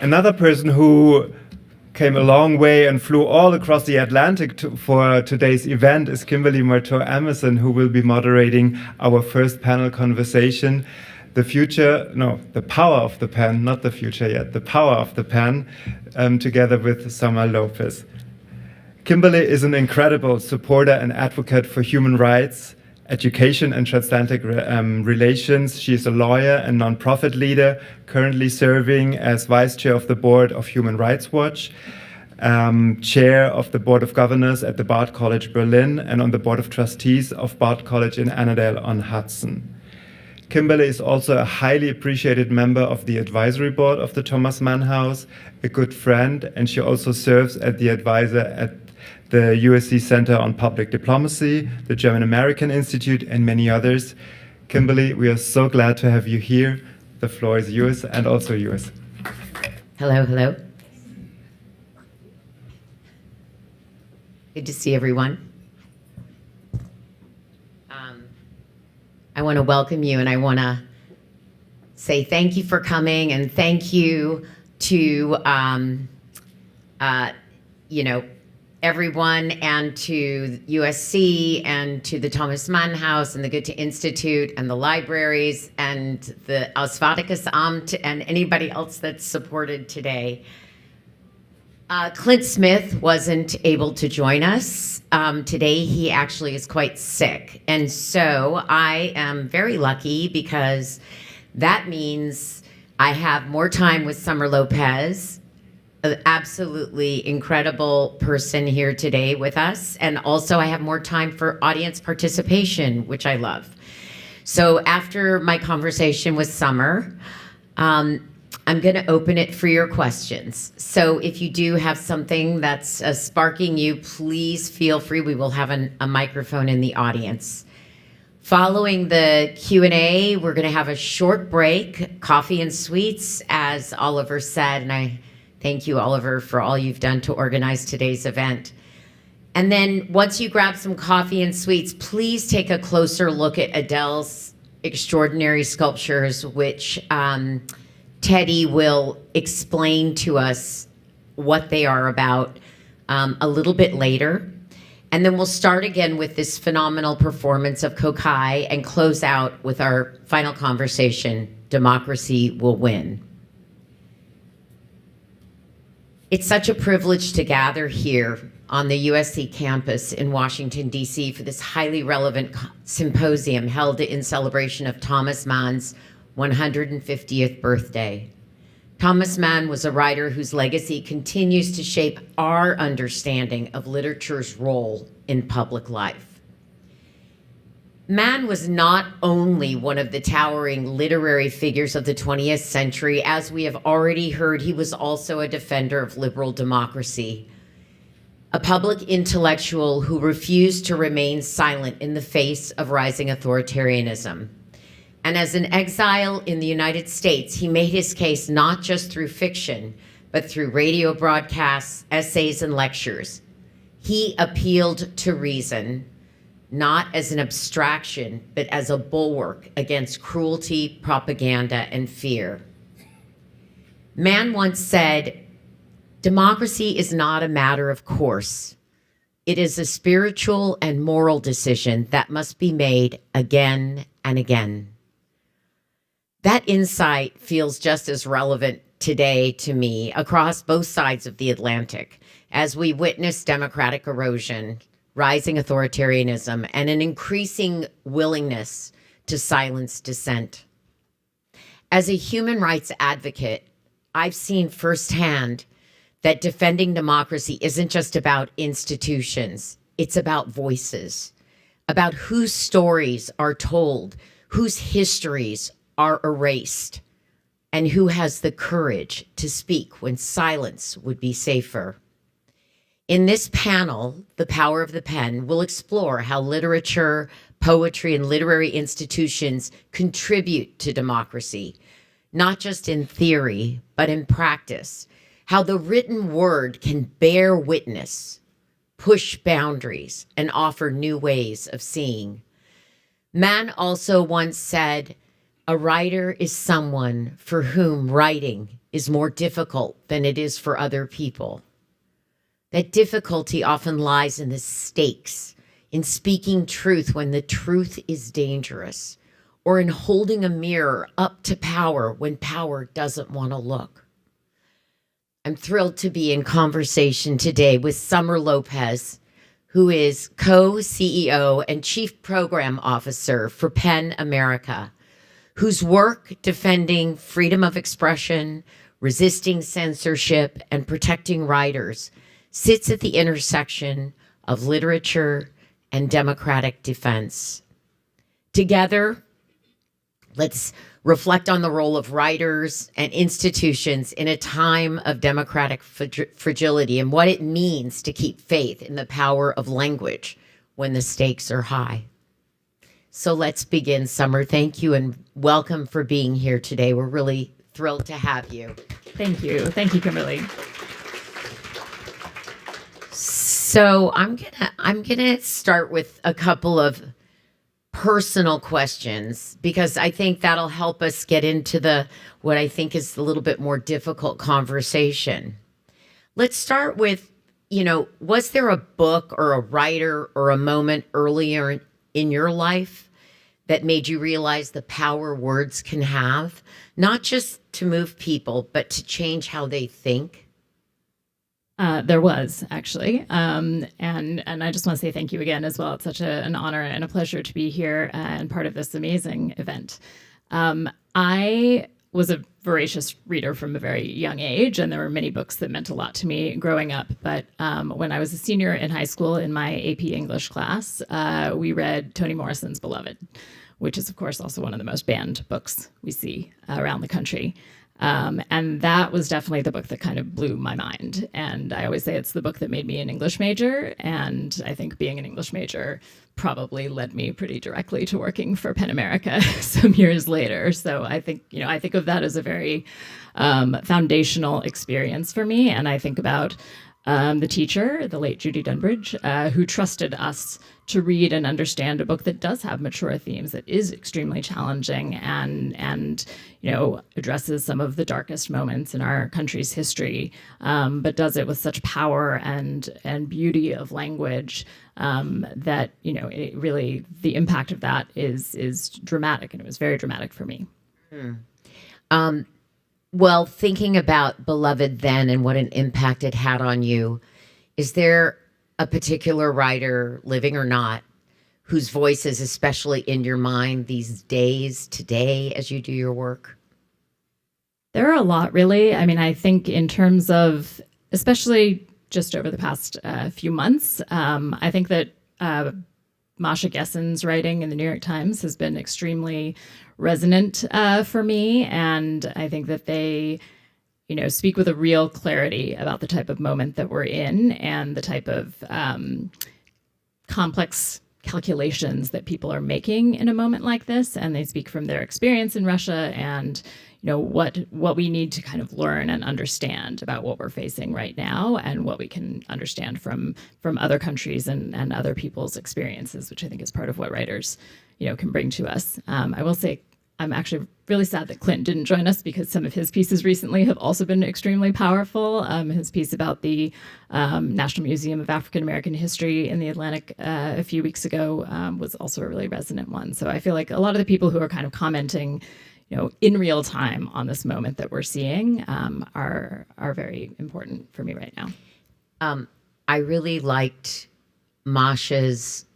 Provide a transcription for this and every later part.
Another person who came a long way and flew all across the Atlantic for today's event is Kimberly Marteau Emerson, who will be moderating our first panel conversation, the power of the pen, not the future yet, the power of the pen, together with Summer Lopez. Kimberly is an incredible supporter and advocate for human rights, education and transatlantic relations. She is a lawyer and nonprofit leader, currently serving as vice chair of the board of Human Rights Watch, chair of the board of governors at the Bard College Berlin, and on the board of trustees of Bard College in Annandale-on-Hudson. Kimberly is also a highly appreciated member of the advisory board of the Thomas Mann House, a good friend, and she also serves as the advisor at the USC Center on Public Diplomacy, the German-American Institute, and many others. Kimberly, we are so glad to have you here. The floor is yours and also yours. Hello, hello. Good to see everyone. I want to welcome you, and I want to say thank you for coming, and thank you to everyone, and to USC, and to the Thomas Mann House, and the Goethe Institute, and the libraries, and the Auswärtiges Amt, and anybody else that's supported today. Clint Smith wasn't able to join us today. He actually is quite sick. And so I am very lucky, because that means I have more time with Summer Lopez, an absolutely incredible person here today with us. And also I have more time for audience participation, which I love. So after my conversation with Summer, I'm going to open it for your questions. So if you do have something that's sparking you, please feel free. We will have a microphone in the audience. Following the Q&A, we're going to have a short break, coffee and sweets, as Oliver said. And I thank you, Oliver, for all you've done to organize today's event. And then once you grab some coffee and sweets, please take a closer look at Adele's extraordinary sculptures, which Teddy will explain to us what they are about a little bit later. And then we'll start again with this phenomenal performance of Kokai and close out with our final conversation, Democracy Will Win. It's such a privilege to gather here on the USC campus in Washington, D.C. for this highly relevant symposium held in celebration of Thomas Mann's 150th birthday. Thomas Mann was a writer whose legacy continues to shape our understanding of literature's role in public life. Mann was not only one of the towering literary figures of the 20th century. As we have already heard, he was also a defender of liberal democracy, a public intellectual who refused to remain silent in the face of rising authoritarianism. And as an exile in the United States, he made his case not just through fiction, but through radio broadcasts, essays, and lectures. He appealed to reason, not as an abstraction, but as a bulwark against cruelty, propaganda, and fear. Mann once said, "Democracy is not a matter of course. It is a spiritual and moral decision that must be made again and again." That insight feels just as relevant today to me across both sides of the Atlantic as we witness democratic erosion, rising authoritarianism, and an increasing willingness to silence dissent. As a human rights advocate, I've seen firsthand that defending democracy isn't just about institutions, it's about voices, about whose stories are told, whose histories are erased, and who has the courage to speak when silence would be safer. In this panel, The Power of the Pen, we'll explore how literature, poetry, and literary institutions contribute to democracy, not just in theory, but in practice, how the written word can bear witness, push boundaries, and offer new ways of seeing. Mann also once said, "A writer is someone for whom writing is more difficult than it is for other people. That difficulty often lies in the stakes, in speaking truth when the truth is dangerous, or in holding a mirror up to power when power doesn't want to look. I'm thrilled to be in conversation today with Summer Lopez, who is co-CEO and Chief Program Officer for PEN America, whose work defending freedom of expression, resisting censorship, and protecting writers sits at the intersection of literature and democratic defense. Together, let's reflect on the role of writers and institutions in a time of democratic fragility and what it means to keep faith in the power of language when the stakes are high. So let's begin. Summer, thank you and welcome for being here today. We're really thrilled to have you. Thank you. Thank you, Kimberly. So I'm gonna start with a couple of personal questions because I think that'll help us get into what I think is a little bit more difficult conversation. Let's start with, was there a book or a writer or a moment earlier in your life that made you realize the power words can have, not just to move people, but to change how they think? There was actually, and I just want to say thank you again as well. It's such an honor and a pleasure to be here and part of this amazing event. I was a voracious reader from a very young age, and there were many books that meant a lot to me growing up. But when I was a senior in high school in my AP English class, we read Toni Morrison's Beloved, which is, of course, also one of the most banned books we see around the country. And that was definitely the book that kind of blew my mind. And I always say it's the book that made me an English major. And I think being an English major probably led me pretty directly to working for PEN America some years later. So I think, I think of that as a very foundational experience for me. And I think about the teacher, the late Judy Dunbridge, who trusted us to read and understand a book that does have mature themes, that is extremely challenging and addresses some of the darkest moments in our country's history, but does it with such power and beauty of language that it really, the impact of that is dramatic, and it was very dramatic for me. Well, thinking about Beloved then and what an impact it had on you, is there a particular writer, living or not, whose voice is especially in your mind these days, today, as you do your work? There are a lot, really. I mean, I think in terms of, especially just over the past few months, I think that Masha Gessen's writing in the New York Times has been extremely resonant for me. And I think that they, speak with a real clarity about the type of moment that we're in and the type of complex calculations that people are making in a moment like this. And they speak from their experience in Russia and, what we need to kind of learn and understand about what we're facing right now and what we can understand from other countries and other people's experiences, which I think is part of what writers, can bring to us. I will say I'm actually really sad that Clint didn't join us because some of his pieces recently have also been extremely powerful. His piece about the National Museum of African American History in the Atlantic a few weeks ago was also a really resonant one. So I feel like a lot of the people who are kind of commenting, in real time on this moment that we're seeing are very important for me right now. I really liked Masha's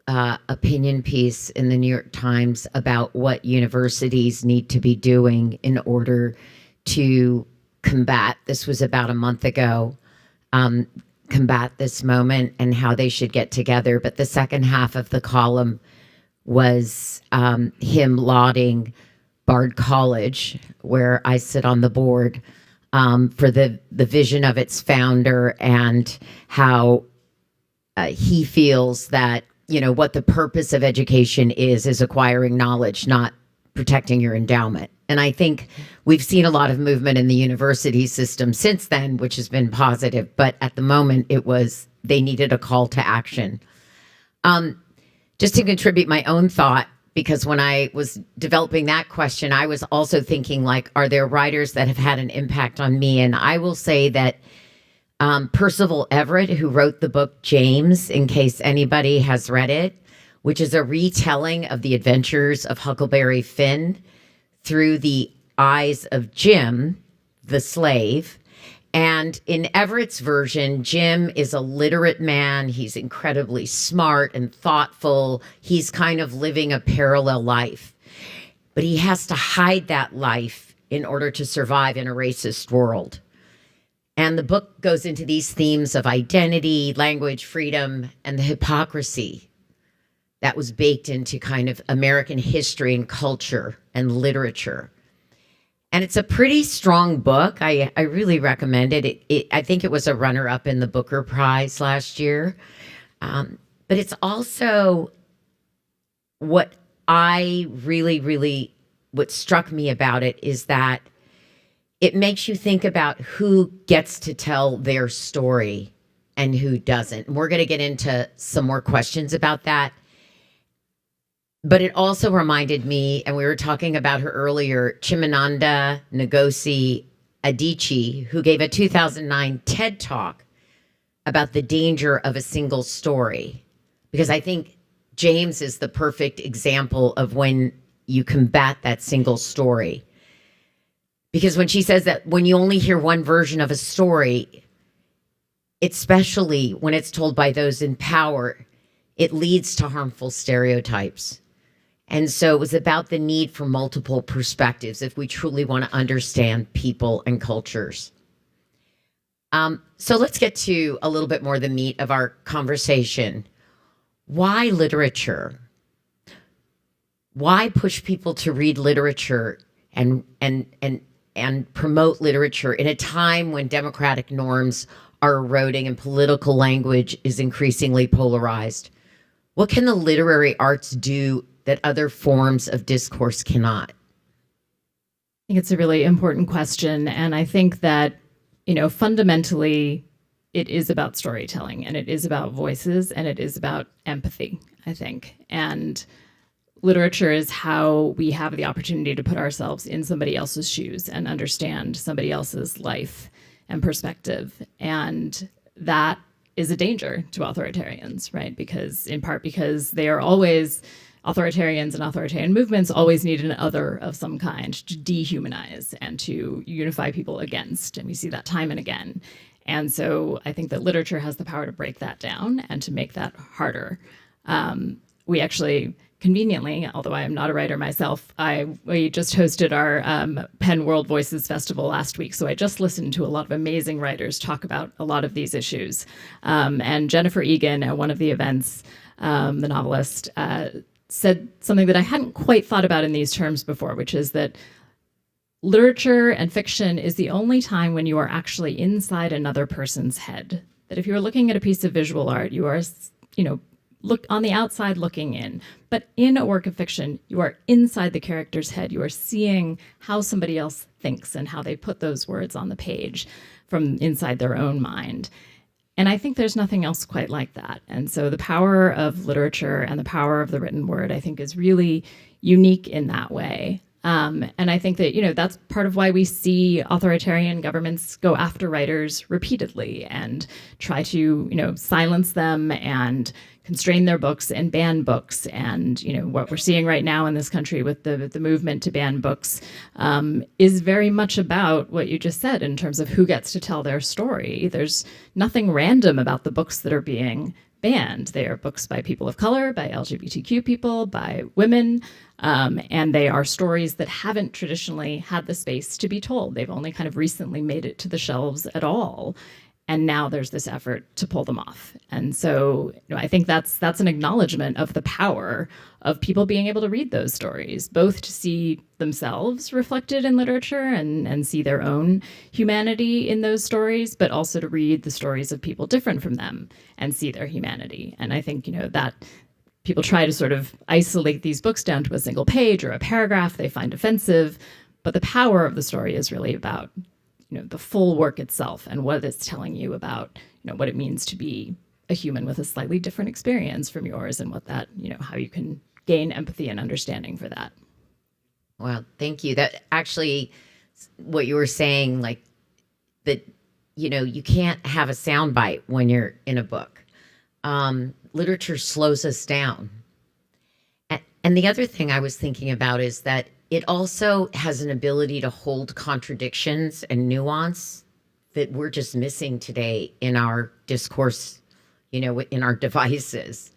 opinion piece in the New York Times about what universities need to be doing in order to combat, this was about a month ago, combat this moment and how they should get together. But the second half of the column was him lauding Bard College, where I sit on the board, for the vision of its founder and how he feels that, what the purpose of education is acquiring knowledge, not protecting your endowment. And I think we've seen a lot of movement in the university system since then, which has been positive. But at the moment, they needed a call to action. Just to contribute my own thought, because when I was developing that question, I was also thinking, like, are there writers that have had an impact on me? And I will say that Percival Everett, who wrote the book James, in case anybody has read it, which is a retelling of the adventures of Huckleberry Finn through the eyes of Jim, the slave. And in Everett's version, Jim is a literate man. He's incredibly smart and thoughtful. He's kind of living a parallel life. But he has to hide that life in order to survive in a racist world. And the book goes into these themes of identity, language, freedom, and the hypocrisy that was baked into kind of American history and culture and literature. And it's a pretty strong book. I really recommend it. I think it was a runner-up in the Booker Prize last year. But it's also what struck me about it is that it makes you think about who gets to tell their story and who doesn't. And we're going to get into some more questions about that. But it also reminded me, and we were talking about her earlier, Chimamanda Ngozi Adichie, who gave a 2009 TED Talk about the danger of a single story. Because I think James is the perfect example of when you combat that single story. Because when she says that when you only hear one version of a story, especially when it's told by those in power, it leads to harmful stereotypes. And so it was about the need for multiple perspectives if we truly want to understand people and cultures. So let's get to a little bit more the meat of our conversation. Why literature? Why push people to read literature and promote literature in a time when democratic norms are eroding and political language is increasingly polarized? What can the literary arts do that other forms of discourse cannot? I think it's a really important question. And I think that, fundamentally, it is about storytelling, and it is about voices, and it is about empathy, I think. And literature is how we have the opportunity to put ourselves in somebody else's shoes and understand somebody else's life and perspective. And that is a danger to authoritarians, right? Because they are always, authoritarians and authoritarian movements always need an other of some kind to dehumanize and to unify people against. And we see that time and again. And so I think that literature has the power to break that down and to make that harder. We actually, conveniently, although I am not a writer myself, we just hosted our Penn World Voices Festival last week. So I just listened to a lot of amazing writers talk about a lot of these issues. And Jennifer Egan at one of the events, the novelist, said something that I hadn't quite thought about in these terms before, which is that literature and fiction is the only time when you are actually inside another person's head. That if you're looking at a piece of visual art, you are, look on the outside looking in. But in a work of fiction, you are inside the character's head. You are seeing how somebody else thinks and how they put those words on the page from inside their own mind. And I think there's nothing else quite like that. And so the power of literature and the power of the written word, I think, is really unique in that way. And I think that, that's part of why we see authoritarian governments go after writers repeatedly and try to, silence them and constrain their books and ban books. And, what we're seeing right now in this country with the movement to ban books is very much about what you just said in terms of who gets to tell their story. There's nothing random about the books that are being banned. They are books by people of color, by LGBTQ people, by women, and they are stories that haven't traditionally had the space to be told. They've only kind of recently made it to the shelves at all. And now there's this effort to pull them off. And so I think that's an acknowledgement of the power of people being able to read those stories, both to see themselves reflected in literature and see their own humanity in those stories, but also to read the stories of people different from them and see their humanity. And I think, that people try to sort of isolate these books down to a single page or a paragraph they find offensive, but the power of the story is really about the full work itself and what it's telling you about, what it means to be a human with a slightly different experience from yours and what that, how you can gain empathy and understanding for that. Well, thank you. That actually, what you were saying, like that, you can't have a soundbite when you're in a book. Literature slows us down. And the other thing I was thinking about is that it also has an ability to hold contradictions and nuance that we're just missing today in our discourse, in our devices.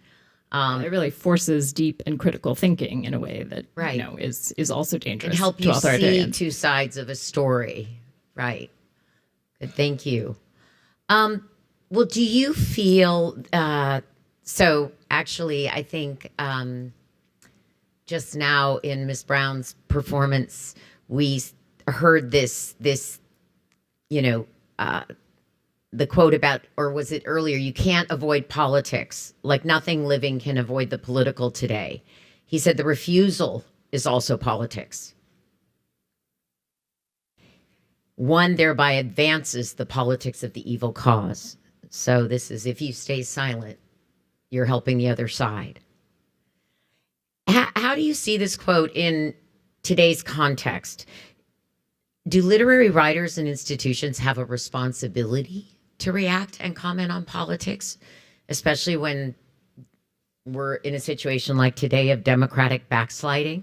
It really forces deep and critical thinking in a way that is also dangerous. And help you see two sides of a story. Right. Good. Thank you. Well, do you feel so? Actually, I think just now in Miss Brown's performance, we heard this. The quote about, or was it earlier, you can't avoid politics, like nothing living can avoid the political today. He said the refusal is also politics. One thereby advances the politics of the evil cause. So this is, if you stay silent, you're helping the other side. How do you see this quote in today's context? Do literary writers and institutions have a responsibility to react and comment on politics, especially when we're in a situation like today of democratic backsliding?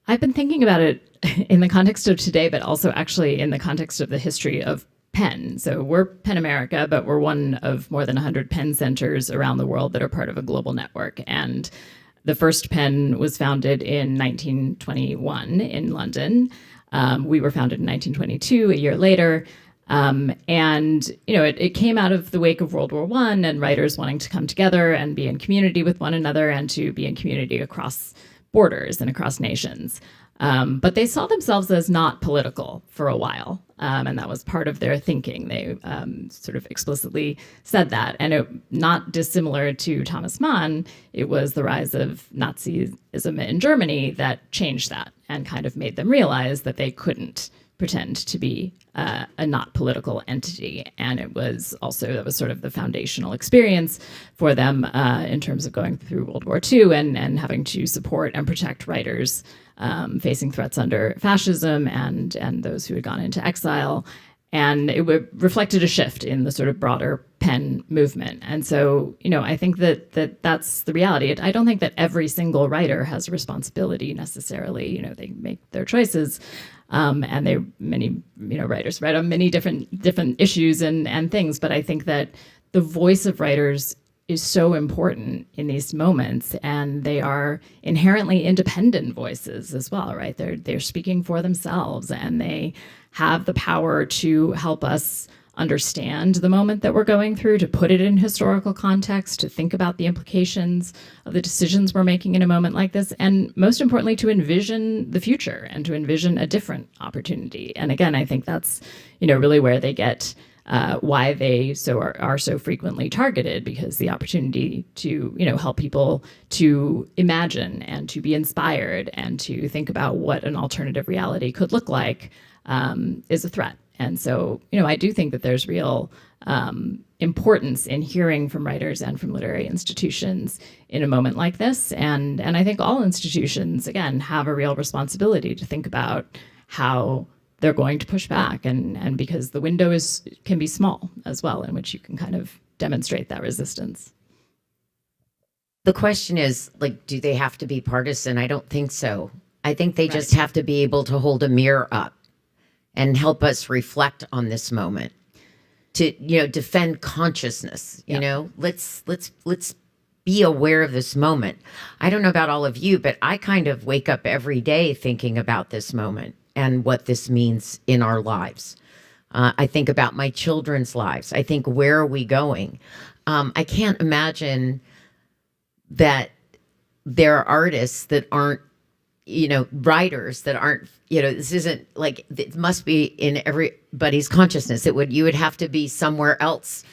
I've been thinking about it in the context of today, but also actually in the context of the history of PEN. So we're PEN America, but we're one of more than 100 PEN centers around the world that are part of a global network. And the first PEN was founded in 1921 in London. We were founded in 1922, a year later. It came out of the wake of World War I and writers wanting to come together and be in community with one another and to be in community across borders and across nations. But they saw themselves as not political for a while. And that was part of their thinking. They sort of explicitly said that. And not dissimilar to Thomas Mann, it was the rise of Nazism in Germany that changed that and kind of made them realize that they couldn't pretend to be a not political entity. And that was sort of the foundational experience for them in terms of going through World War II and having to support and protect writers facing threats under fascism and those who had gone into exile. And it reflected a shift in the sort of broader PEN movement. And so, I think that's the reality. I don't think that every single writer has a responsibility necessarily. They make their choices. And many writers write on many different issues and things. But I think that the voice of writers is so important in these moments, and they are inherently independent voices as well, right? They're speaking for themselves, and they have the power to help us understand the moment that we're going through, to put it in historical context, to think about the implications of the decisions we're making in a moment like this, and most importantly, to envision the future and to envision a different opportunity. And again, I think that's, really where they get why they are so frequently targeted, because the opportunity to, help people to imagine and to be inspired and to think about what an alternative reality could look like is a threat. And so, I do think that there's real importance in hearing from writers and from literary institutions in a moment like this. And I think all institutions, again, have a real responsibility to think about how they're going to push back, and because the window can be small as well, in which you can kind of demonstrate that resistance. The question is, do they have to be partisan? I don't think so. I think they just have to be able to hold a mirror up and help us reflect on this moment, to defend consciousness. Let's be aware of this moment. I don't know about all of you, but I kind of wake up every day thinking about this moment and what this means in our lives. I think about my children's lives. I think, where are we going? I can't imagine that there are artists that aren't, writers that aren't, this isn't like, it must be in everybody's consciousness. You would have to be somewhere else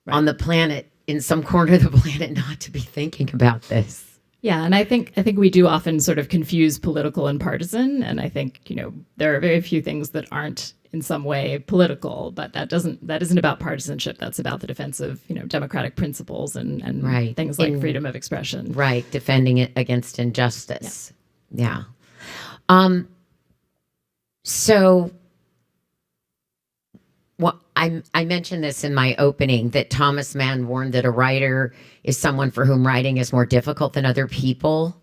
on the planet, in some corner of the planet, not to be thinking about this. Yeah, and I think we do often sort of confuse political and partisan, and I think there are very few things that aren't in some way political, but that isn't about partisanship. That's about the defense of democratic principles and Right. things like freedom of expression. Right, defending it against injustice. Yeah. So, I mentioned this in my opening, that Thomas Mann warned that a writer is someone for whom writing is more difficult than other people.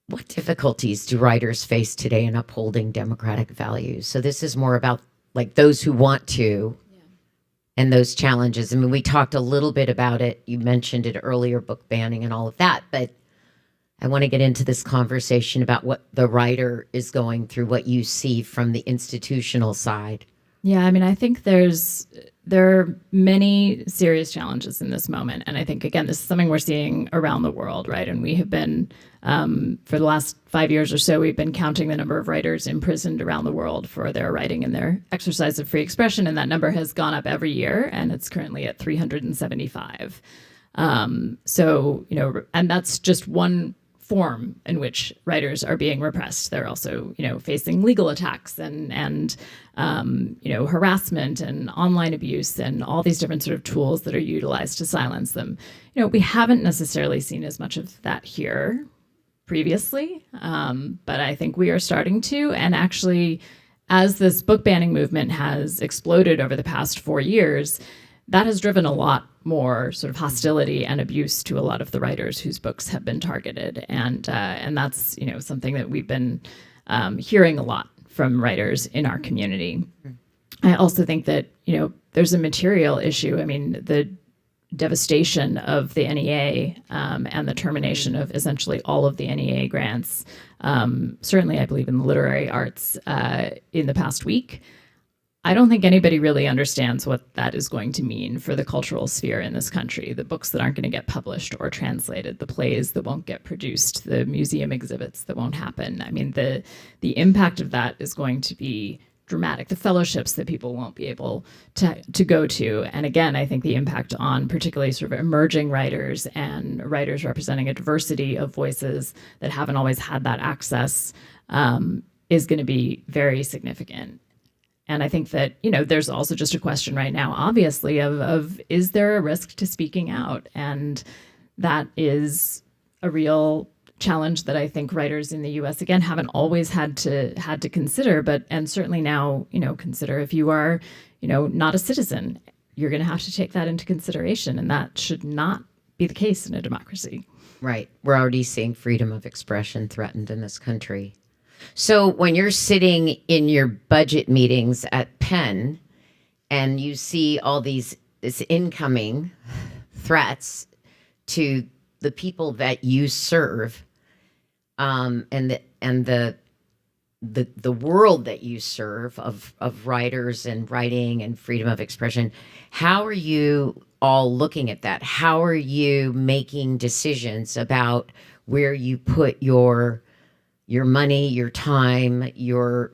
What difficulties do writers face today in upholding democratic values? So this is more about like those who want to and those challenges. I mean, we talked a little bit about it. You mentioned it earlier, book banning and all of that, but I want to get into this conversation about what the writer is going through, what you see from the institutional side. Yeah, I mean, I think there are many serious challenges in this moment. And I think, again, this is something we're seeing around the world, right? And we have been, for the last 5 years or so, we've been counting the number of writers imprisoned around the world for their writing and their exercise of free expression. And that number has gone up every year, and it's currently at 375. And that's just one form in which writers are being repressed. They're also, facing legal attacks and harassment and online abuse and all these different sort of tools that are utilized to silence them. We haven't necessarily seen as much of that here previously, but I think we are starting to. And actually, as this book banning movement has exploded over the past 4 years, that has driven a lot more sort of hostility and abuse to a lot of the writers whose books have been targeted, and that's something that we've been hearing a lot from writers in our community. I also think that there's a material issue. I mean, the devastation of the NEA and the termination of essentially all of the NEA grants, certainly I believe in the literary arts in the past week. I don't think anybody really understands what that is going to mean for the cultural sphere in this country. The books that aren't going to get published or translated, the plays that won't get produced, the museum exhibits that won't happen. I mean, the impact of that is going to be dramatic. The fellowships that people won't be able to go to. And again, I think the impact on particularly sort of emerging writers and writers representing a diversity of voices that haven't always had that access is going to be very significant. And I think that, there's also just a question right now, obviously, of is there a risk to speaking out? And that is a real challenge that I think writers in the U.S., again, haven't always had to consider, and certainly now, consider if you are, not a citizen, you're going to have to take that into consideration. And that should not be the case in a democracy. Right. We're already seeing freedom of expression threatened in this country. So when you're sitting in your budget meetings at Penn and you see all this incoming threats to the people that you serve, and the world that you serve of writers and writing and freedom of expression, how are you all looking at that? How are you making decisions about where you put your money, your time, your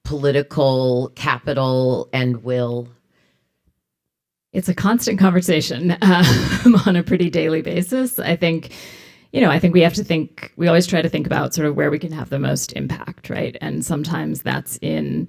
political capital and will? It's a constant conversation on a pretty daily basis. I think we always try to think about sort of where we can have the most impact, right? And sometimes that's in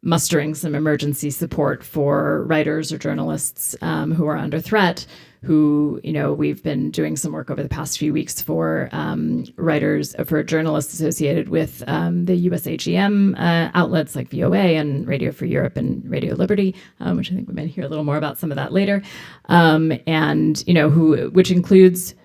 mustering some emergency support for writers or journalists who are under threat, who, we've been doing some work over the past few weeks for for journalists associated with the USHEM outlets like VOA and Radio Free Europe and Radio Liberty, which I think we might hear a little more about some of that later, which includes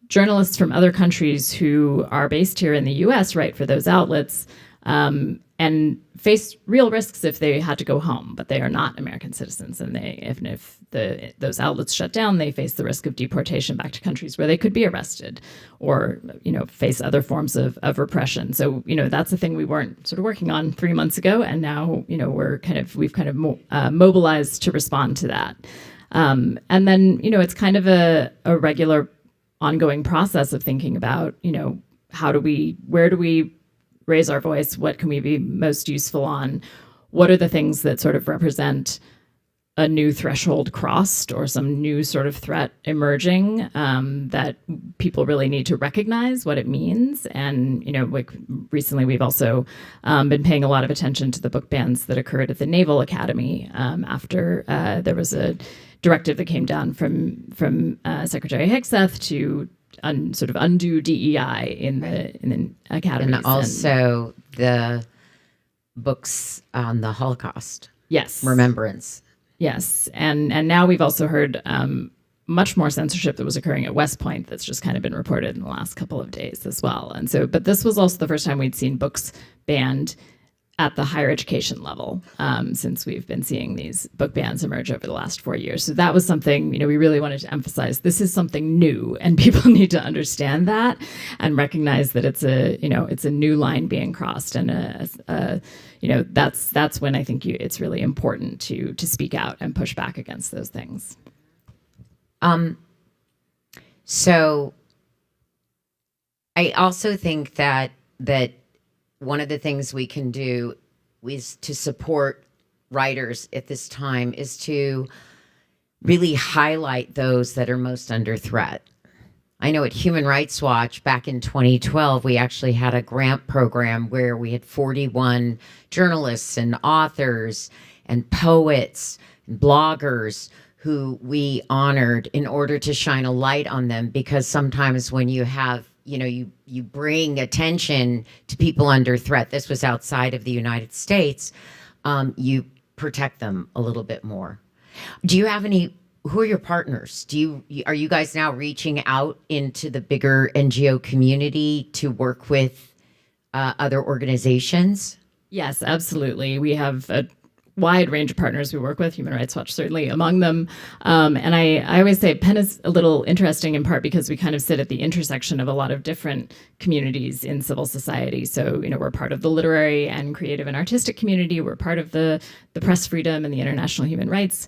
journalists from other countries who are based here in the US, right, for those outlets, and face real risks if they had to go home, but they are not American citizens. And if those outlets shut down, they face the risk of deportation back to countries where they could be arrested or, face other forms of repression. So, that's the thing we weren't sort of working on 3 months ago. And now, we've mobilized to respond to that. And then, it's kind of a regular ongoing process of thinking about, where do we raise our voice? What can we be most useful on? What are the things that sort of represent a new threshold crossed or some new sort of threat emerging that people really need to recognize what it means. And, like recently we've also been paying a lot of attention to the book bans that occurred at the Naval Academy after there was a directive that came down from Secretary Hegseth to sort of undo DEI in the academies. And also the books on the Holocaust. Yes. Remembrance. Yes, and now we've also heard much more censorship that was occurring at West Point that's just kind of been reported in the last couple of days as well. And so, but this was also the first time we'd seen books banned at the higher education level since we've been seeing these book bans emerge over the last 4 years. So that was something, we really wanted to emphasize. This is something new, and people need to understand that and recognize that it's a new line being crossed, and that's when I think it's really important to speak out and push back against those things. So I also think that one of the things we can do is to support writers at this time is to really highlight those that are most under threat. I know at Human Rights Watch back in 2012, we actually had a grant program where we had 41 journalists and authors and poets and bloggers who we honored in order to shine a light on them, because sometimes when you have you bring attention to people under threat, this was outside of the United States, you protect them a little bit more. Do you have who are your partners? Are you guys now reaching out into the bigger NGO community to work with other organizations? Yes, absolutely. We have a wide range of partners we work with, Human Rights Watch certainly among them. And I always say PEN is a little interesting in part because we kind of sit at the intersection of a lot of different communities in civil society. So, we're part of the literary and creative and artistic community. We're part of the press freedom and the international human rights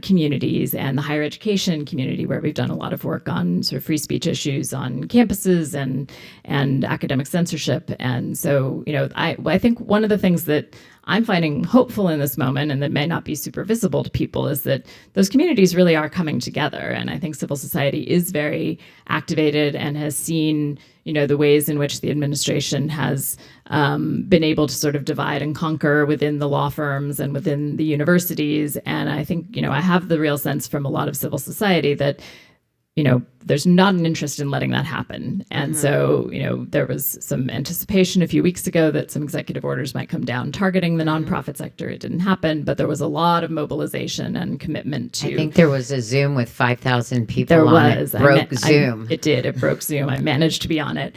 communities, and the higher education community, where we've done a lot of work on sort of free speech issues on campuses and academic censorship. And so, I think one of the things that I'm finding hopeful in this moment, and that may not be super visible to people, is that those communities really are coming together. And I think civil society is very activated and has seen, the ways in which the administration has been able to sort of divide and conquer within the law firms and within the universities. And I think, I have the real sense from a lot of civil society that, there's not an interest in letting that happen. And so, there was some anticipation a few weeks ago that some executive orders might come down targeting the nonprofit sector. It didn't happen, but there was a lot of mobilization and commitment to... I think there was a Zoom with 5,000 people on it. Broke Zoom. It did. It broke Zoom. I managed to be on it.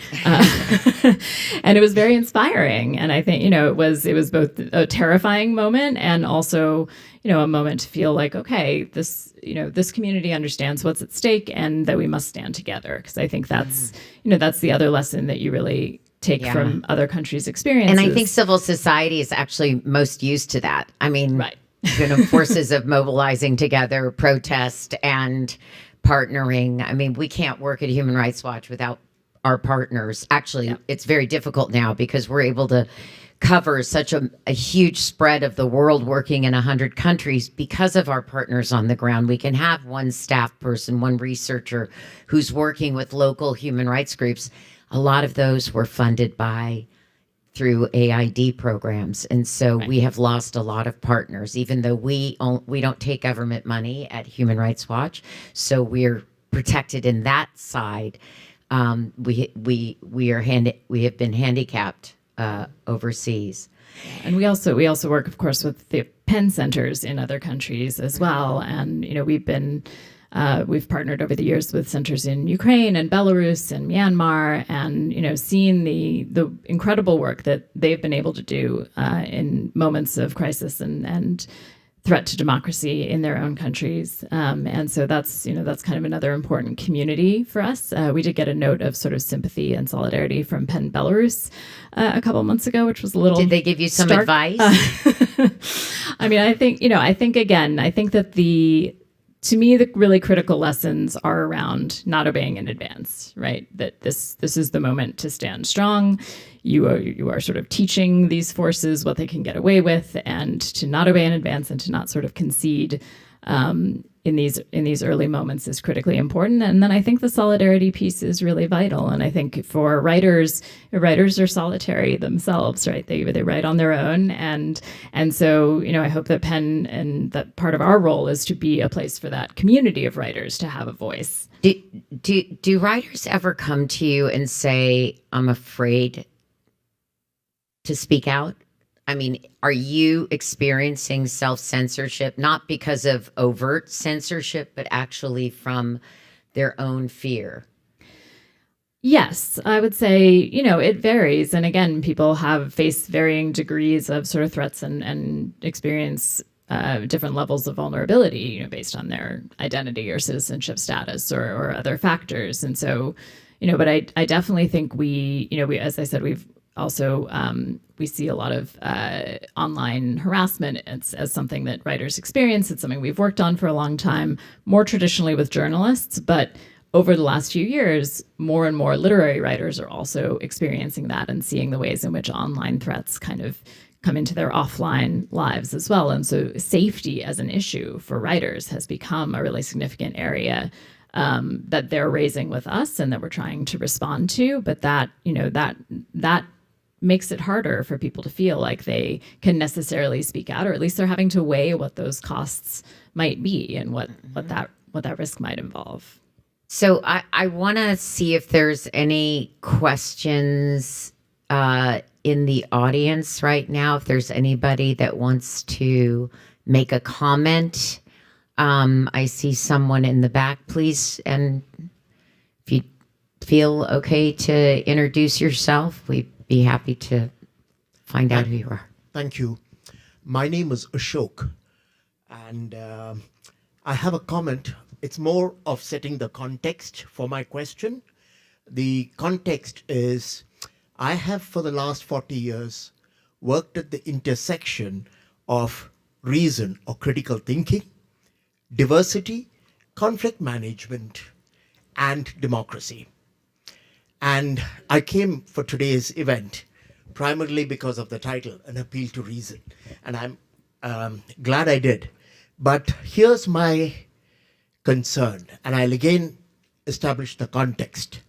And it was very inspiring. And I think, it was both a terrifying moment and also, a moment to feel like, okay, this community understands what's at stake and that we must stand together. Because I think that's, that's the other lesson that you really take from other countries' experiences. And I think civil society is actually most used to that. I mean, right. Forces of mobilizing together, protest and partnering. I mean, we can't work at Human Rights Watch without our partners. Actually, it's very difficult now because we're able to cover such a huge spread of the world, working in 100 countries because of our partners on the ground. We can have one staff person, one researcher who's working with local human rights groups. A lot of those were funded through AID programs. And so we have lost a lot of partners, even though we don't take government money at Human Rights Watch. So we're protected in that side. We have been handicapped overseas. And we also work, of course, with the PEN centers in other countries as well. And, we've partnered over the years with centers in Ukraine and Belarus and Myanmar, and, seeing the incredible work that they've been able to do in moments of crisis and threat to democracy in their own countries. And so that's kind of another important community for us. We did get a note of sort of sympathy and solidarity from PEN Belarus a couple months ago, which was a little... Did they give you some stark advice? I mean, I think that to me, the really critical lessons are around not obeying in advance, right? That this is the moment to stand strong. You are sort of teaching these forces what they can get away with, and to not obey in advance and to not sort of concede in these early moments is critically important. And then I think the solidarity piece is really vital. And I think for writers are solitary themselves, right? They write on their own, and so I hope that PEN, and that part of our role is to be a place for that community of writers to have a voice. Do writers ever come to you and say, "I'm afraid to speak out"? I mean, are you experiencing self-censorship, not because of overt censorship, but actually from their own fear? Yes, I would say, it varies. And again, people face varying degrees of sort of threats and experience different levels of vulnerability, based on their identity or citizenship status or other factors. And so, but I definitely think we, as I said, we've also, we see a lot of online harassment as something that writers experience. It's something we've worked on for a long time, more traditionally with journalists. But over the last few years, more and more literary writers are also experiencing that and seeing the ways in which online threats kind of come into their offline lives as well. And so safety as an issue for writers has become a really significant area that they're raising with us and that we're trying to respond to. But that makes it harder for people to feel like they can necessarily speak out, or at least they're having to weigh what those costs might be and what that risk might involve. So I want to see if there's any questions in the audience right now. If there's anybody that wants to make a comment. I see someone in the back, please. And if you feel okay to introduce yourself, we'd be happy to find out who you are. Thank you. My name is Ashok, and I have a comment. It's more of setting the context for my question. The context is, I have for the last 40 years worked at the intersection of reason or critical thinking, diversity, conflict management, and democracy. And I came for today's event primarily because of the title, An Appeal to Reason. And I'm glad I did. But here's my concern, and I'll again establish the context.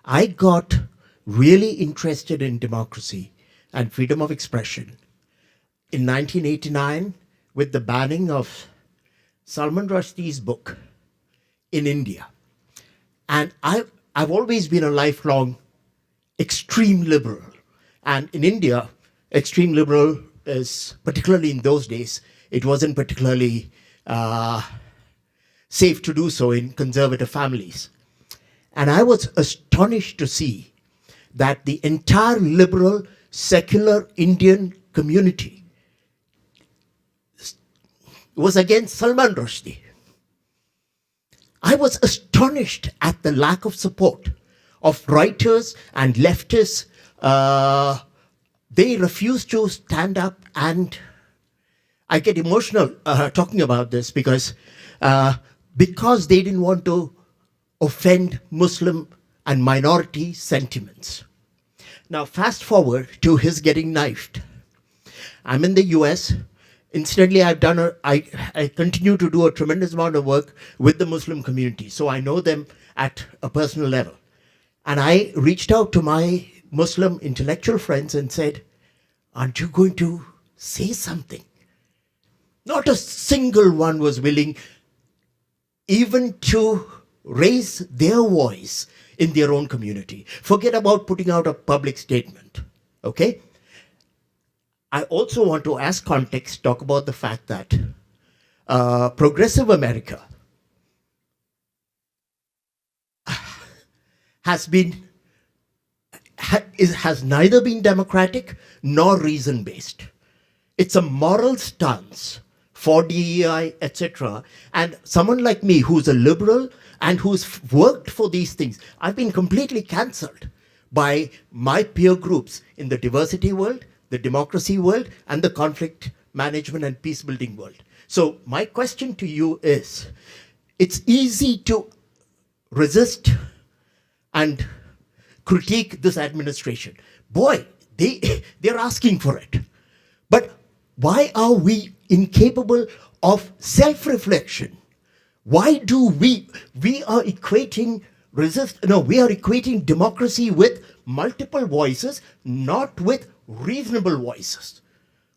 I got really interested in democracy and freedom of expression in 1989 with the banning of Salman Rushdie's book in India. And I've always been a lifelong extreme liberal. And in India, extreme liberal is, particularly in those days, it wasn't particularly safe to do so in conservative families. And I was astonished to see that the entire liberal, secular Indian community was against Salman Rushdie. I was astonished at the lack of support of writers and leftists. They refused to stand up, and I get emotional talking about this because they didn't want to offend Muslim and minority sentiments. Now, fast forward to his getting knifed. I'm in the US. Incidentally, I continue to do a tremendous amount of work with the Muslim community, so I know them at a personal level. And I reached out to my Muslim intellectual friends and said, aren't you going to say something? Not a single one was willing even to raise their voice in their own community. Forget about putting out a public statement, okay? I also want to, as context, talk about the fact that progressive America has neither been democratic nor reason-based. It's a moral stance for DEI, etc. And someone like me, who's a liberal and who's worked for these things, I've been completely cancelled by my peer groups in the diversity world, the democracy world, and the conflict management and peace building world. So my question to you is, it's easy to resist and critique this administration. Boy, they're asking for it. But why are we incapable of self-reflection? Why do we are equating democracy with multiple voices, not with reasonable voices.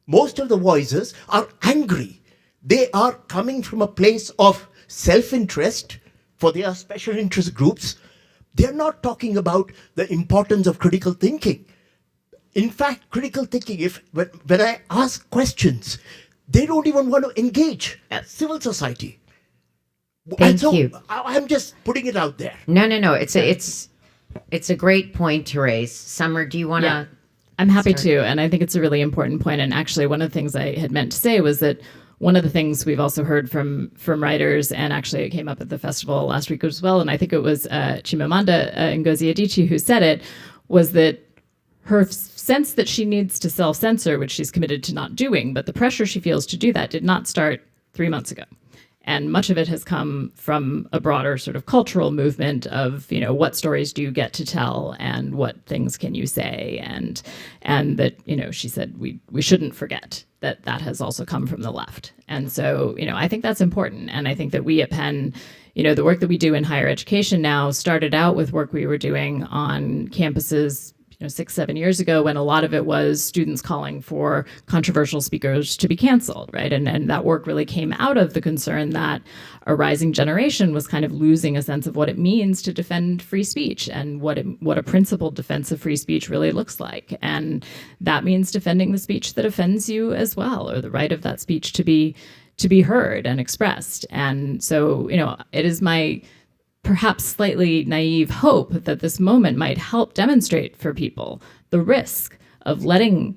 Most of the voices are angry. They are coming from a place of self-interest for their special interest groups. They're not talking about the importance of critical thinking. In fact, critical thinking, when I ask questions, they don't even want to engage civil society. Thank you. I'm just putting it out there. No. It's a great point to raise. Summer, do you want to? I'm happy to, and I think it's a really important point. And actually, one of the things I had meant to say was that one of the things we've also heard from writers, and actually it came up at the festival last week as well, and I think it was Chimamanda Ngozi Adichie who said it, was that her sense that she needs to self-censor, which she's committed to not doing, but the pressure she feels to do that did not start 3 months ago. And much of it has come from a broader sort of cultural movement of, what stories do you get to tell and what things can you say? And that, she said we shouldn't forget that has also come from the left. And so, I think that's important. And I think that we at Penn, the work that we do in higher education now started out with work we were doing on campuses 6-7 years ago, when a lot of it was students calling for controversial speakers to be canceled, right? And that work really came out of the concern that a rising generation was kind of losing a sense of what it means to defend free speech and what a principled defense of free speech really looks like. And that means defending the speech that offends you as well, or the right of that speech to be heard and expressed. And so, it is my perhaps slightly naive hope that this moment might help demonstrate for people the risk of letting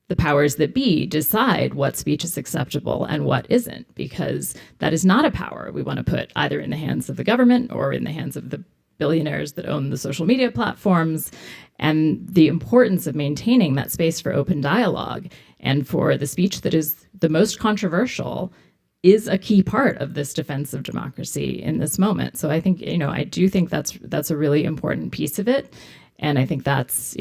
the powers that be decide what speech is acceptable and what isn't, because that is not a power we want to put either in the hands of the government or in the hands of the billionaires that own the social media platforms. And the importance of maintaining that space for open dialogue and for the speech that is the most controversial is a key part of this defense of democracy in this moment. So I think, I do think that's a really important piece of it. And I think that's,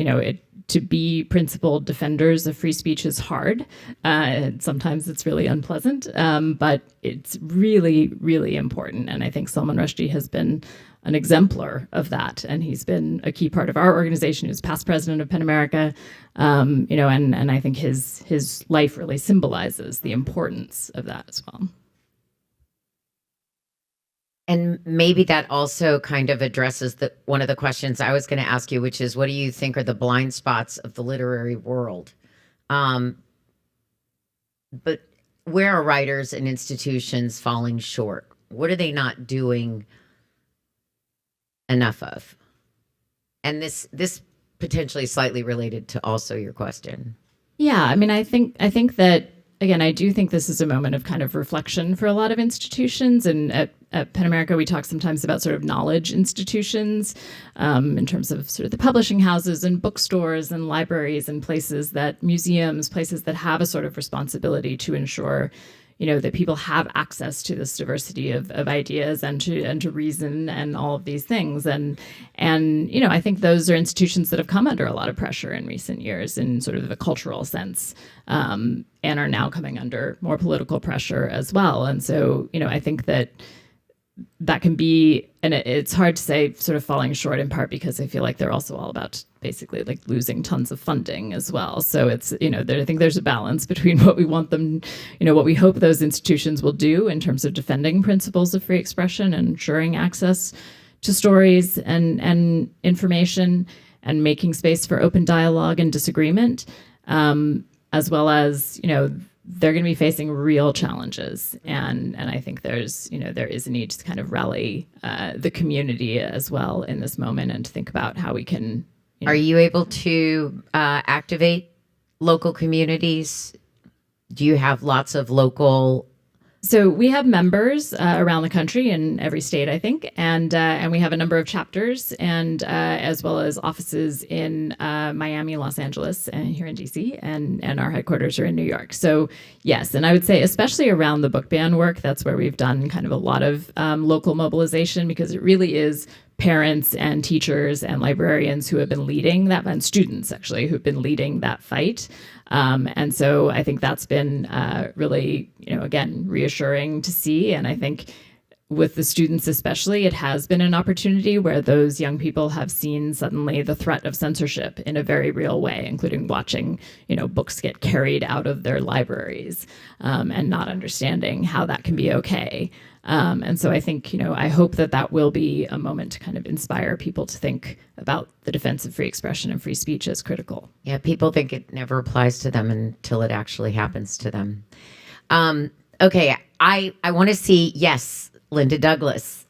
to be principled defenders of free speech is hard. Sometimes it's really unpleasant, but it's really, really important. And I think Salman Rushdie has been an exemplar of that. And he's been a key part of our organization. He was past president of PEN America, and I think his life really symbolizes the importance of that as well. And maybe that also kind of addresses one of the questions I was going to ask you, which is, what do you think are the blind spots of the literary world? But where are writers and institutions falling short? What are they not doing enough of? And this potentially slightly related to also your question. Yeah, I think that, again, I do think this is a moment of kind of reflection for a lot of institutions. And at PEN America, we talk sometimes about sort of knowledge institutions in terms of sort of the publishing houses and bookstores and libraries and museums, places that have a sort of responsibility to ensure that people have access to this diversity of ideas and to reason and all of these things. And I think those are institutions that have come under a lot of pressure in recent years in sort of a cultural sense, and are now coming under more political pressure as well. And so, I think that can be, and it's hard to say sort of falling short, in part because I feel like they're also all about basically like losing tons of funding as well. So it's, I think there's a balance between what we want them, what we hope those institutions will do in terms of defending principles of free expression and ensuring access to stories and information and making space for open dialogue and disagreement, as well as, they're going to be facing real challenges. And I think there is a need to kind of rally the community as well in this moment and to think about how we can. Are you able to activate local communities? Do you have lots of local So we have members around the country in every state, I think, and we have a number of chapters, and as well as offices in Miami, Los Angeles, and here in DC, and our headquarters are in New York. So yes, and I would say especially around the book ban work, that's where we've done kind of a lot of local mobilization, because it really is parents and teachers and librarians who have been leading that, and students actually who've been leading that fight. And so I think that's been really, again, reassuring to see. And I think with the students especially, it has been an opportunity where those young people have seen suddenly the threat of censorship in a very real way, including watching, books get carried out of their libraries and not understanding how that can be okay. And so I think, I hope that will be a moment to kind of inspire people to think about the defense of free expression and free speech as critical. Yeah, people think it never applies to them until it actually happens to them. Okay, I want to see, yes, Linda Douglas.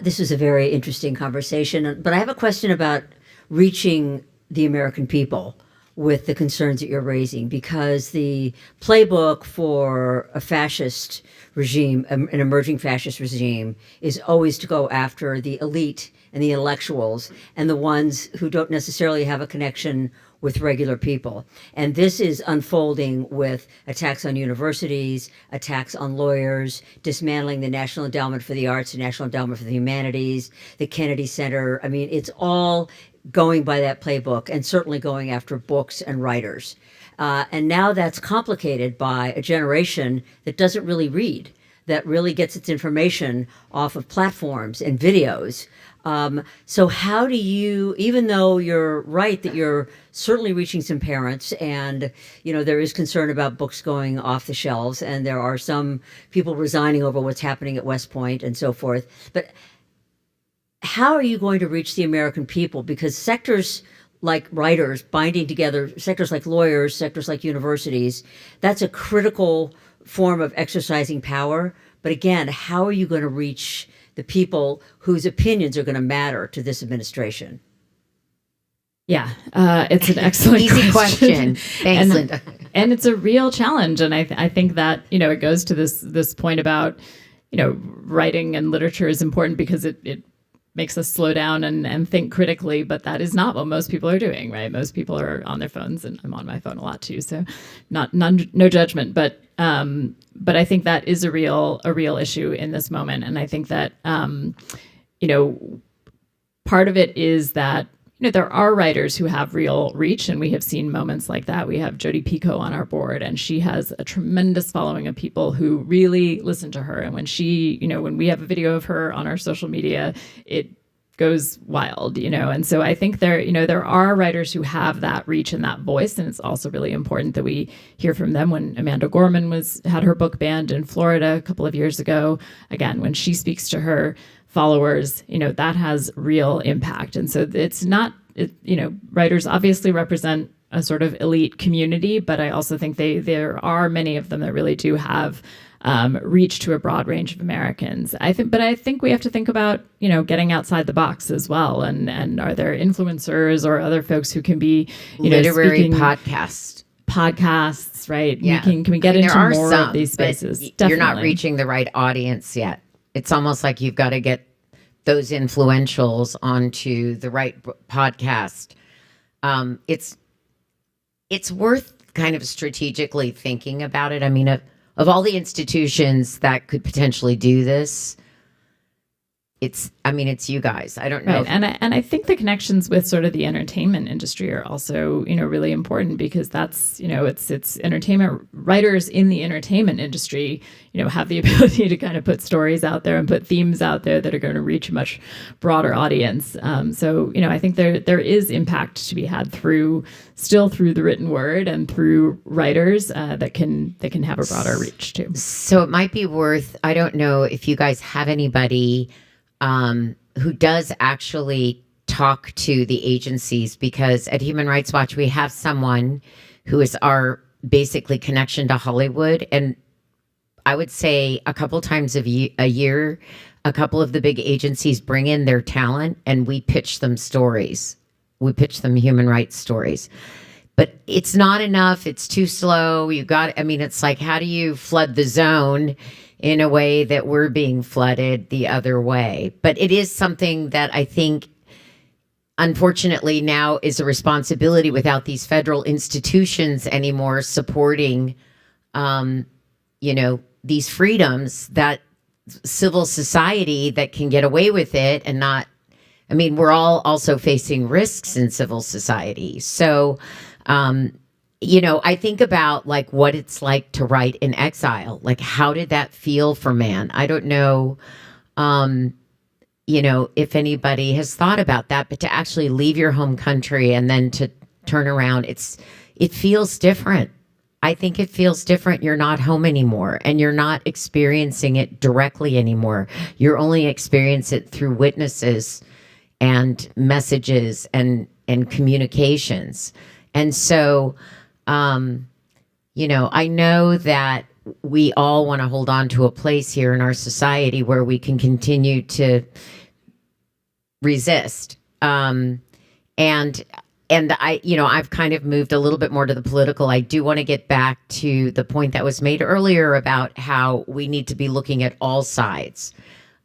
This was a very interesting conversation, but I have a question about reaching the American people with the concerns that you're raising, because the playbook for a fascist regime, an emerging fascist regime, is always to go after the elite and the intellectuals and the ones who don't necessarily have a connection with regular people. And this is unfolding with attacks on universities, attacks on lawyers, dismantling the National Endowment for the Arts, the National Endowment for the Humanities, the Kennedy Center. I mean, it's all going by that playbook, and certainly going after books and writers. And now that's complicated by a generation that doesn't really read, that really gets its information off of platforms and videos. So how do you, even though you're right that you're certainly reaching some parents, and there is concern about books going off the shelves, and there are some people resigning over what's happening at West Point and so forth, but how are you going to reach the American people? Because sectors like writers binding together, sectors like lawyers, sectors like universities, that's a critical form of exercising power. But again, how are you going to reach the people whose opinions are going to matter to this administration? Yeah, it's an excellent easy question. Thanks, Linda. And it's a real challenge. And I think that, it goes to this point about, writing and literature is important because it makes us slow down and think critically, but that is not what most people are doing, right? Most people are on their phones, and I'm on my phone a lot too, so no judgment, but I think that is a real issue in this moment, and I think that part of it is that there are writers who have real reach, and we have seen moments like that. We have Jodi Picoult on our board, and she has a tremendous following of people who really listen to her. And when she, when we have a video of her on our social media, it goes wild, And so I think there are writers who have that reach and that voice, and it's also really important that we hear from them. When Amanda Gorman had her book banned in Florida a couple of years ago, again, when she speaks to her followers, that has real impact. And so it's not, writers obviously represent a sort of elite community, but I also think there are many of them that really do have reach to a broad range of Americans. I think we have to think about, getting outside the box as well. And are there influencers or other folks who can be, literary speaking podcasts, right? Yeah. Can we get into more of these spaces? You're not reaching the right audience yet. It's almost like you've got to get those influentials onto the right podcast. It's worth kind of strategically thinking about it. I mean, of all the institutions that could potentially do this, it's you guys. I don't know. Right. And I think the connections with sort of the entertainment industry are also, really important, because that's, it's entertainment writers in the entertainment industry, have the ability to kind of put stories out there and put themes out there that are going to reach a much broader audience. So, I think there is impact to be had through the written word and through writers that can have a broader reach too. So it might be worth, I don't know if you guys have anybody who does actually talk to the agencies, because at Human Rights Watch, we have someone who is our basically connection to Hollywood. And I would say a couple times a year, a couple of the big agencies bring in their talent and we pitch them stories. We pitch them human rights stories. but it's not enough. It's too slow. It's like, how do you flood the zone in a way that we're being flooded the other way? But it is something that I think, unfortunately, now is a responsibility without these federal institutions anymore supporting, these freedoms, that civil society that can get away with it and not. We're all also facing risks in civil society. So, I think about like what it's like to write in exile. Like, how did that feel for Mann? I don't know, if anybody has thought about that, but to actually leave your home country and then to turn around, it feels different. I think it feels different. You're not home anymore, and you're not experiencing it directly anymore. You're only experiencing it through witnesses and messages and communications. And so, I know that we all want to hold on to a place here in our society where we can continue to resist. And I've kind of moved a little bit more to the political. I do want to get back to the point that was made earlier about how we need to be looking at all sides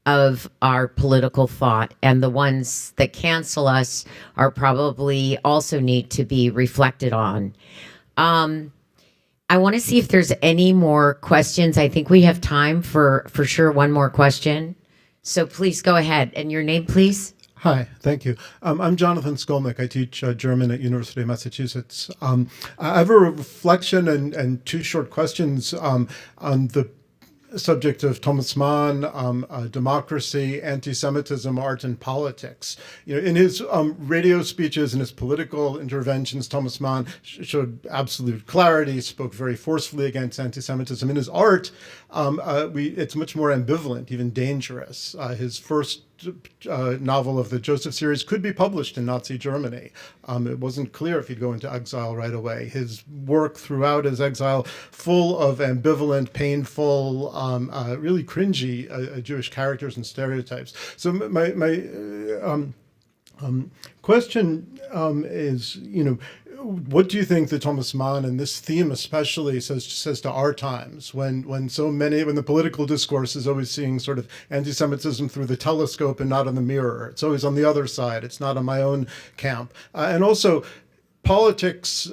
of our political thought, and the ones that cancel us are probably also need to be reflected on. I want to see if there's any more questions. I think we have time for sure one more question. So please go ahead. And your name, please? Hi, thank you. I'm Jonathan Skolnick. I teach German at University of Massachusetts. I have a reflection and two short questions on the subject of Thomas Mann, democracy, anti-Semitism, art, and politics. In his radio speeches and his political interventions, Thomas Mann showed absolute clarity, spoke very forcefully against anti-Semitism. In his art, it's much more ambivalent, even dangerous. His first novel of the Joseph series could be published in Nazi Germany. It wasn't clear if he'd go into exile right away. His work throughout his exile, full of ambivalent, painful, really cringy Jewish characters and stereotypes. So my question is, what do you think that Thomas Mann, and this theme especially, says to our times, when the political discourse is always seeing sort of anti-Semitism through the telescope and not on the mirror? It's always on the other side. It's not on my own camp. And also, politics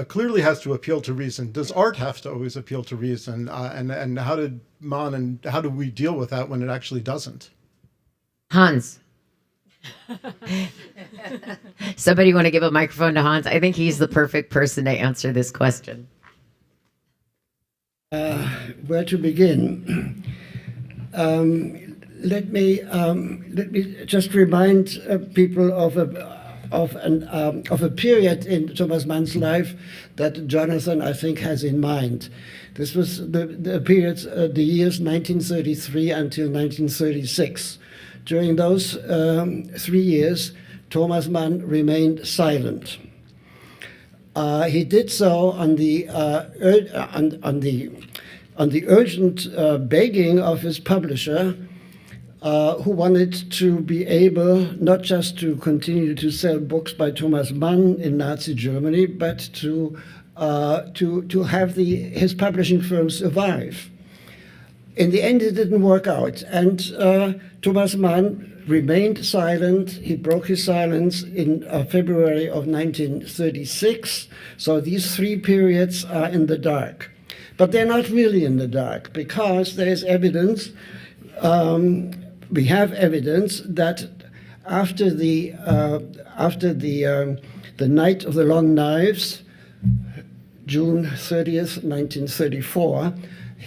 clearly has to appeal to reason. Does art have to always appeal to reason? And how did Mann, and how do we deal with that when it actually doesn't? Hans. Somebody want to give a microphone to Hans? I think he's the perfect person to answer this question. Where to begin? Let me just remind people of a period in Thomas Mann's life that Jonathan, I think, has in mind. This was the period, the years 1933 until 1936. During those 3 years, Thomas Mann remained silent. He did so on the urgent begging of his publisher, who wanted to be able not just to continue to sell books by Thomas Mann in Nazi Germany, but to have his publishing firm survive. In the end, it didn't work out, and Thomas Mann remained silent. He broke his silence in February of 1936. So these 3 periods are in the dark. But they're not really in the dark, because there is evidence, we have evidence that after the Night of the Long Knives, June 30th, 1934,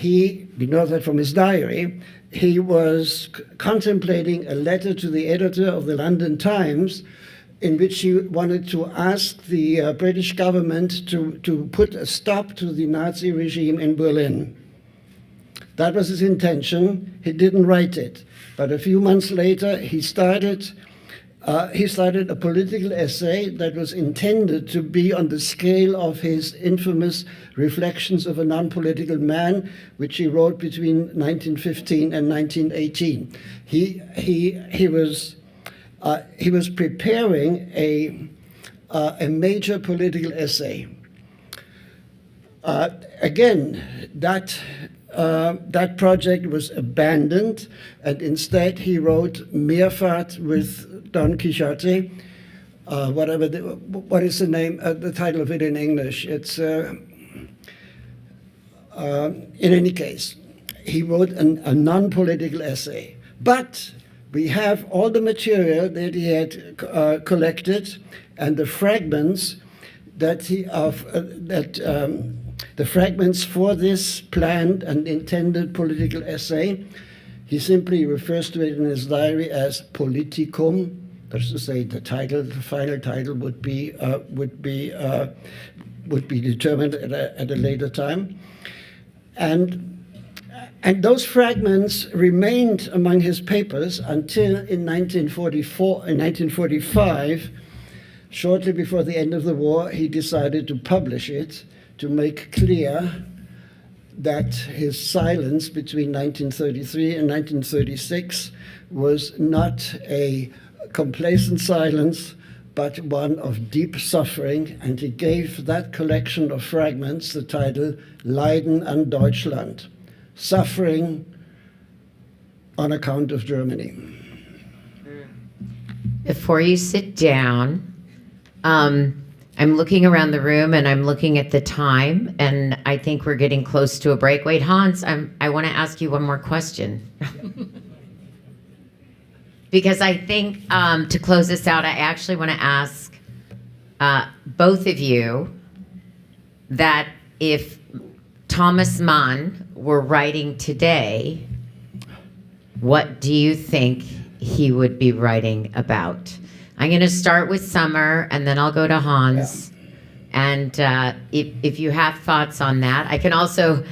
we know that from his diary, he was contemplating a letter to the editor of the London Times in which he wanted to ask the British government to put a stop to the Nazi regime in Berlin. That was his intention. He didn't write it. But a few months later, he started a political essay that was intended to be on the scale of his infamous Reflections of a Non-Political Man, which he wrote between 1915 and 1918. He was preparing a major political essay. Again, that project was abandoned, and instead he wrote Meerfahrt with Don Quixote. What is the name? The title of it in English? It's in any case, he wrote a non-political essay, but we have all the material that he had collected and the fragments the fragments for this planned and intended political essay. He simply refers to it in his diary as politicum. That is to say, the final title would be determined at a later time, and those fragments remained among his papers until in 1945, shortly before the end of the war, he decided to publish it to make clear that his silence between 1933 and 1936 was not a complacent silence, but one of deep suffering, and he gave that collection of fragments the title Leiden an Deutschland, suffering on account of Germany. Before you sit down, I'm looking around the room and I'm looking at the time, and I think we're getting close to a break. Wait, Hans, I want to ask you one more question. Because I think to close this out, I actually want to ask both of you that if Thomas Mann were writing today, what do you think he would be writing about? I'm going to start with Summer, and then I'll go to Hans. Yeah. And if you have thoughts on that, I can also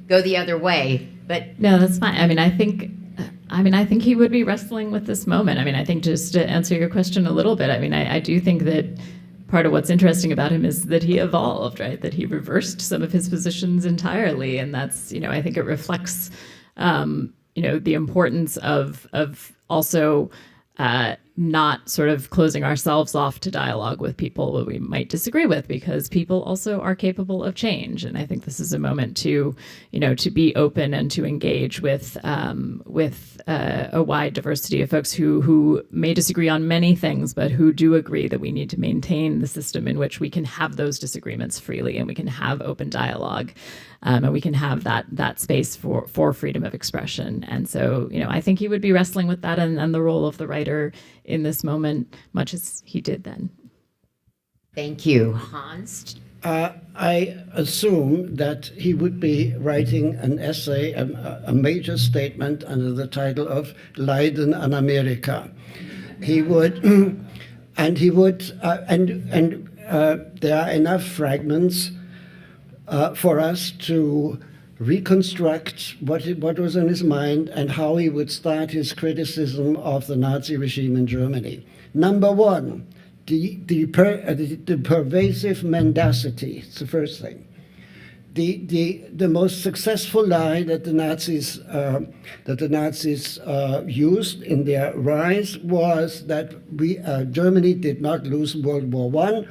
go the other way. But no, that's fine. I think he would be wrestling with this moment. I think just to answer your question a little bit, I do think that part of what's interesting about him is that he evolved, right? That he reversed some of his positions entirely, and that's, I think it reflects, the importance of also not sort of closing ourselves off to dialogue with people that we might disagree with, because people also are capable of change. And I think this is a moment to, to be open and to engage with a wide diversity of folks who may disagree on many things, but who do agree that we need to maintain the system in which we can have those disagreements freely, and we can have open dialogue, and we can have that space for freedom of expression. And so, I think he would be wrestling with that and the role of the writer in this moment, much as he did then. Thank you. Hans? I assume that he would be writing an essay, a major statement under the title of Leiden an Amerika. He would, and there are enough fragments for us to reconstruct what was in his mind and how he would start his criticism of the Nazi regime in Germany. Number one, the pervasive mendacity. It's the first thing. The most successful lie that the Nazis used in their rise was that Germany did not lose World War I.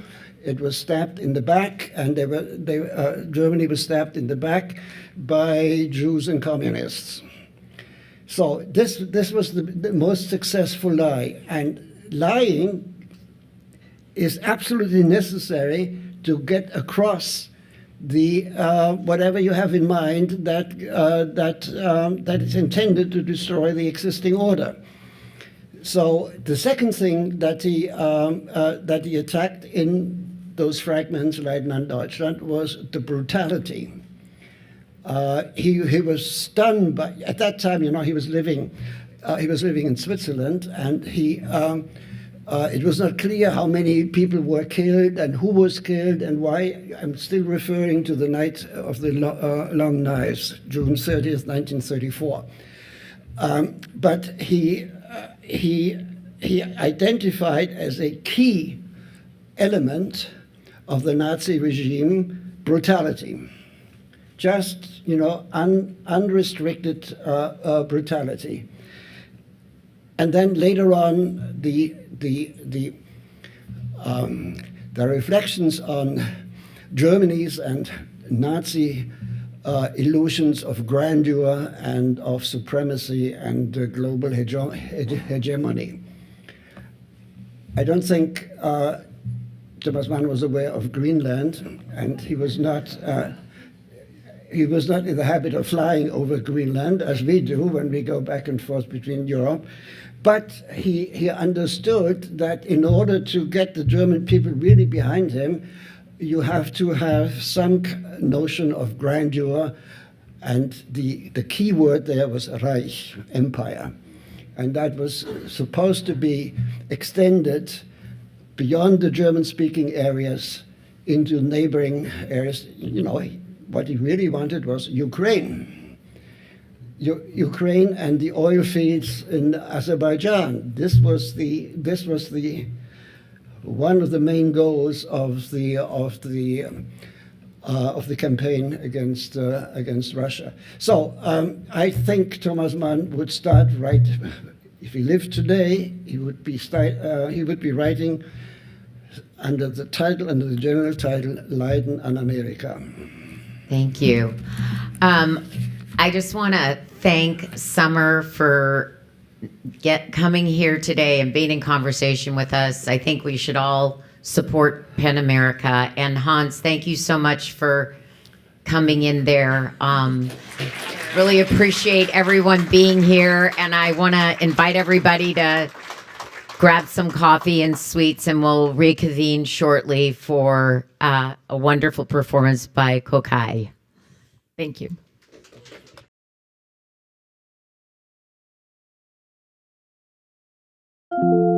It was stabbed in the back, and Germany was stabbed in the back by Jews and communists. So this was the most successful lie, and lying is absolutely necessary to get across the whatever you have in mind that is intended to destroy the existing order. So the second thing that he attacked in those fragments, Leiden an Deutschland, was the brutality. He was stunned by, at that time, he was living in Switzerland, and it was not clear how many people were killed and who was killed and why. I'm still referring to the night of the long knives, June 30th, 1934. But he identified as a key element of the Nazi regime brutality, just unrestricted brutality. And then later on, the reflections on Germany's and Nazi illusions of grandeur and of supremacy and global hegemony. I don't think Thomas Mann was aware of Greenland, and he was not in the habit of flying over Greenland as we do when we go back and forth between Europe. But he understood that in order to get the German people really behind him, you have to have some notion of grandeur, and the key word there was Reich, empire. And that was supposed to be extended beyond the German-speaking areas into neighboring areas. You know, what he really wanted was Ukraine. Ukraine and the oil fields in Azerbaijan. This was the one of the main goals of the campaign against Russia. So I think Thomas Mann would start right. If he lived today, he would be writing under the general title Leiden an Amerika. Thank you. I just want to thank Summer for coming here today and being in conversation with us. I think we should all support PEN America. And Hans, thank you so much for coming in there. Really appreciate everyone being here. And I want to invite everybody to grab some coffee and sweets, and we'll reconvene shortly for a wonderful performance by Kokai. Thank you. Thank you.